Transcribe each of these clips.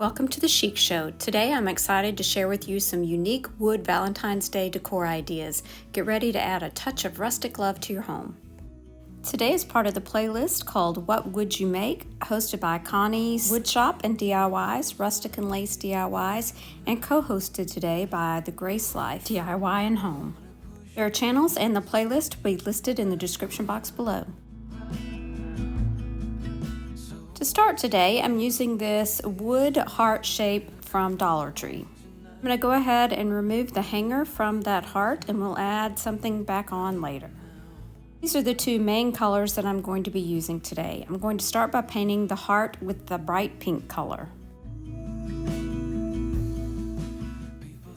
Welcome to the Chic Show. Today I'm excited to share with you some unique wood Valentine's Day decor ideas. Get ready to add a touch of rustic love to your home. Today is part of the playlist called What Would You Make? Hosted by Connie's Woodshop and DIYs, Rustic and Lace DIYs, and co-hosted today by The Grace Life DIY and Home. Their channels and the playlist will be listed in the description box below. To start today, I'm using this wood heart shape from Dollar Tree. I'm going to go ahead and remove the hanger from that heart and we'll add something back on later. These are the two main colors that I'm going to be using today. I'm going to start by painting the heart with the bright pink color.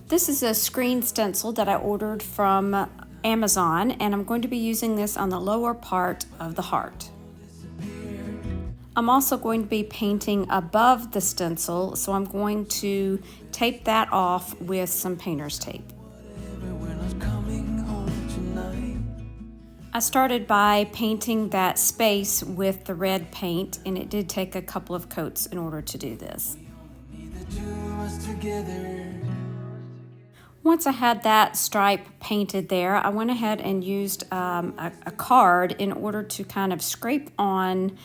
This is a screen stencil that I ordered from Amazon, and I'm going to be using this on the lower part of the heart. I'm also going to be painting above the stencil, so I'm going to tape that off with some painter's tape. I started by painting that space with the red paint, and it did take a couple of coats in order to do this. Once I had that stripe painted there, I went ahead and used a card in order to kind of scrape on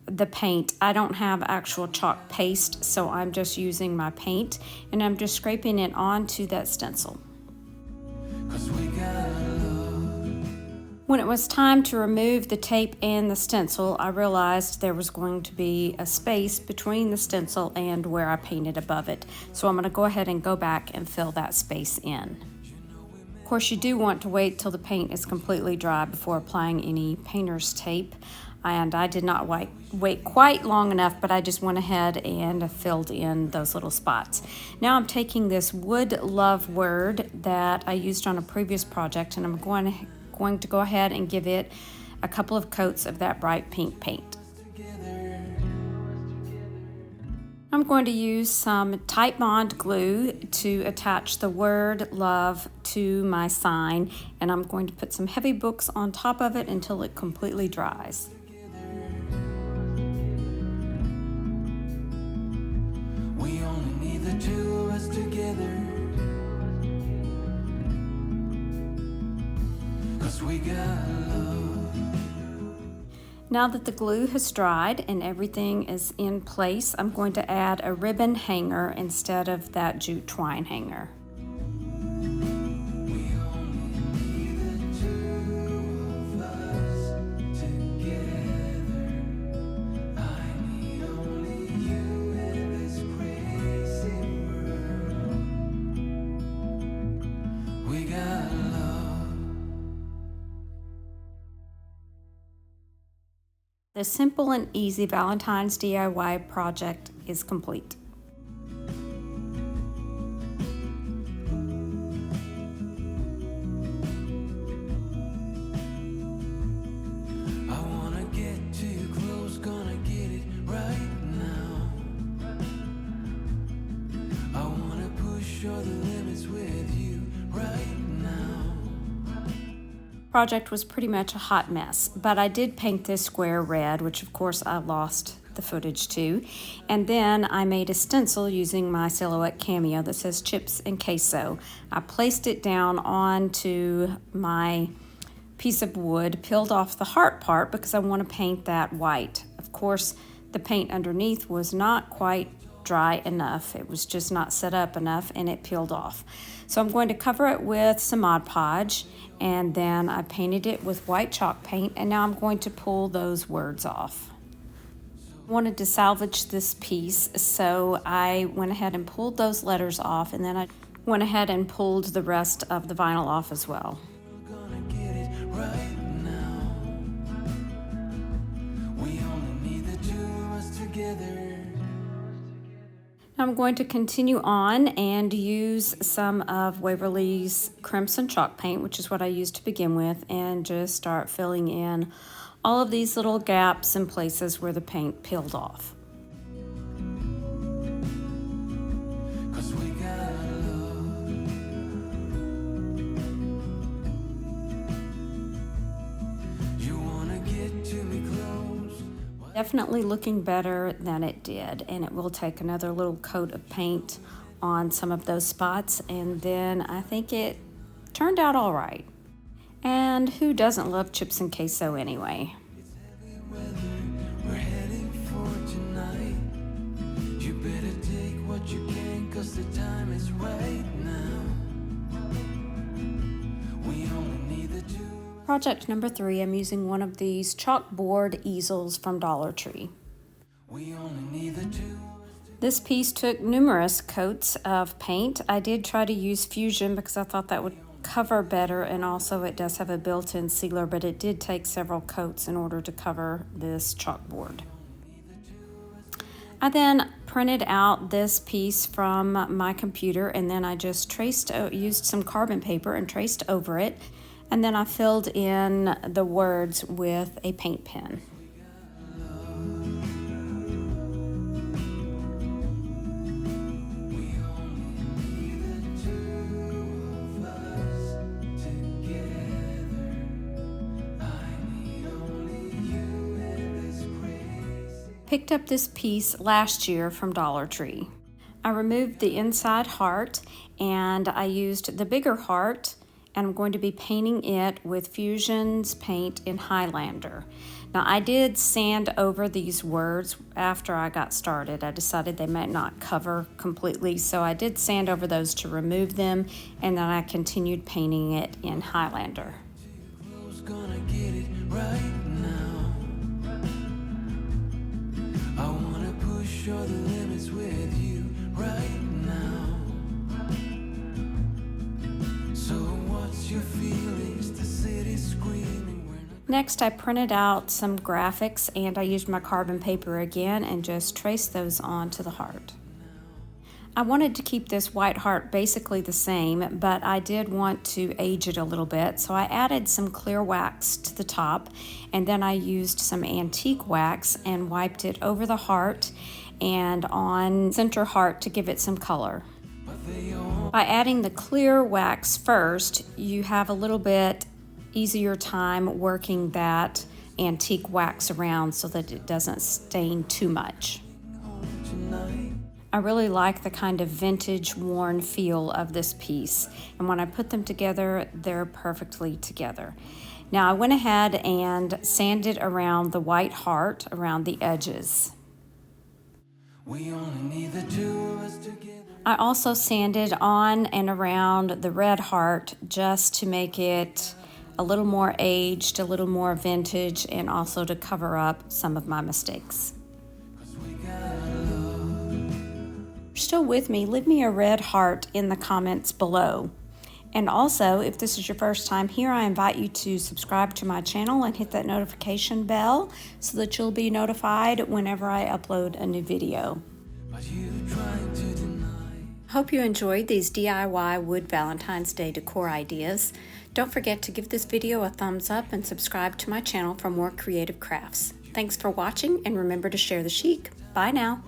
the paint. I don't have actual chalk paste, so I'm just using my paint and I'm just scraping it onto that stencil. When it was time to remove the tape and the stencil, I realized there was going to be a space between the stencil and where I painted above it. So I'm going to go ahead and go back and fill that space in. Of course, you do want to wait till the paint is completely dry before applying any painter's tape. And I did not wait quite long enough, but I just went ahead and filled in those little spots. Now I'm taking this wood love word that I used on a previous project, and I'm going to go ahead and give it a couple of coats of that bright pink paint. I'm going to use some tight bond glue to attach the word love to my sign, and I'm going to put some heavy books on top of it until it completely dries. Now that the glue has dried and everything is in place, I'm going to add a ribbon hanger instead of that jute twine hanger. The simple and easy Valentine's DIY project is complete. I wanna get too close, gonna get it right now. I wanna push all the limits with you right now. Project was pretty much a hot mess, but I did paint this square red, which of course I lost the footage to, and then I made a stencil using my Silhouette Cameo that says chips and queso. I placed it down onto my piece of wood, peeled off the heart part because I want to paint that white. Of course, the paint underneath was not quite dry enough. It was just not set up enough and it peeled off. So I'm going to cover it with some Mod Podge, and then I painted it with white chalk paint, and now I'm going to pull those words off. I wanted to salvage this piece, so I went ahead and pulled those letters off, and then I went ahead and pulled the rest of the vinyl off as well. I'm going to continue on and use some of Waverly's Crimson Chalk Paint, which is what I used to begin with, and just start filling in all of these little gaps and places where the paint peeled off. Definitely looking better than it did, and it will take another little coat of paint on some of those spots, and then I think it turned out all right. And who doesn't love chips and queso anyway? We're heading for tonight. You better take what you can, 'cause the time is right now. We only need the two. Project number 3, I'm using one of these chalkboard easels from Dollar Tree. We only need the two. This piece took numerous coats of paint. I did try to use Fusion because I thought that would cover better, and also it does have a built-in sealer, but it did take several coats in order to cover this chalkboard. I then printed out this piece from my computer, and then I just used some carbon paper and traced over it, and then I filled in the words with a paint pen. Picked up this piece last year from Dollar Tree. I removed the inside heart, and I used the bigger heart, and I'm going to be painting it with Fusion's paint in Highlander. Now, I did sand over these words after I got started. I decided they might not cover completely, so I did sand over those to remove them, and then I continued painting it in Highlander. Who's gonna get it right now? I wanna push all the limits with you right now. So what's your feelings? The city's screaming. We're not. Next, I printed out some graphics, and I used my carbon paper again and just traced those onto the heart. I wanted to keep this white heart basically the same, but I did want to age it a little bit, so I added some clear wax to the top, and then I used some antique wax and wiped it over the heart and on center heart to give it some color. By adding the clear wax first, you have a little bit easier time working that antique wax around so that it doesn't stain too much. I really like the kind of vintage worn feel of this piece, and when I put them together, they're perfectly together. Now I went ahead and sanded around the white heart around the edges. We only need the two of us together. I also sanded on and around the red heart just to make it a little more aged, a little more vintage, and also to cover up some of my mistakes. If you're still with me, leave me a red heart in the comments below. And also, if this is your first time here, I invite you to subscribe to my channel and hit that notification bell so that you'll be notified whenever I upload a new video. But you trying to deny. Hope you enjoyed these DIY wood Valentine's Day decor ideas. Don't forget to give this video a thumbs up and subscribe to my channel for more creative crafts. Thanks for watching, and remember to share the chic. Bye now.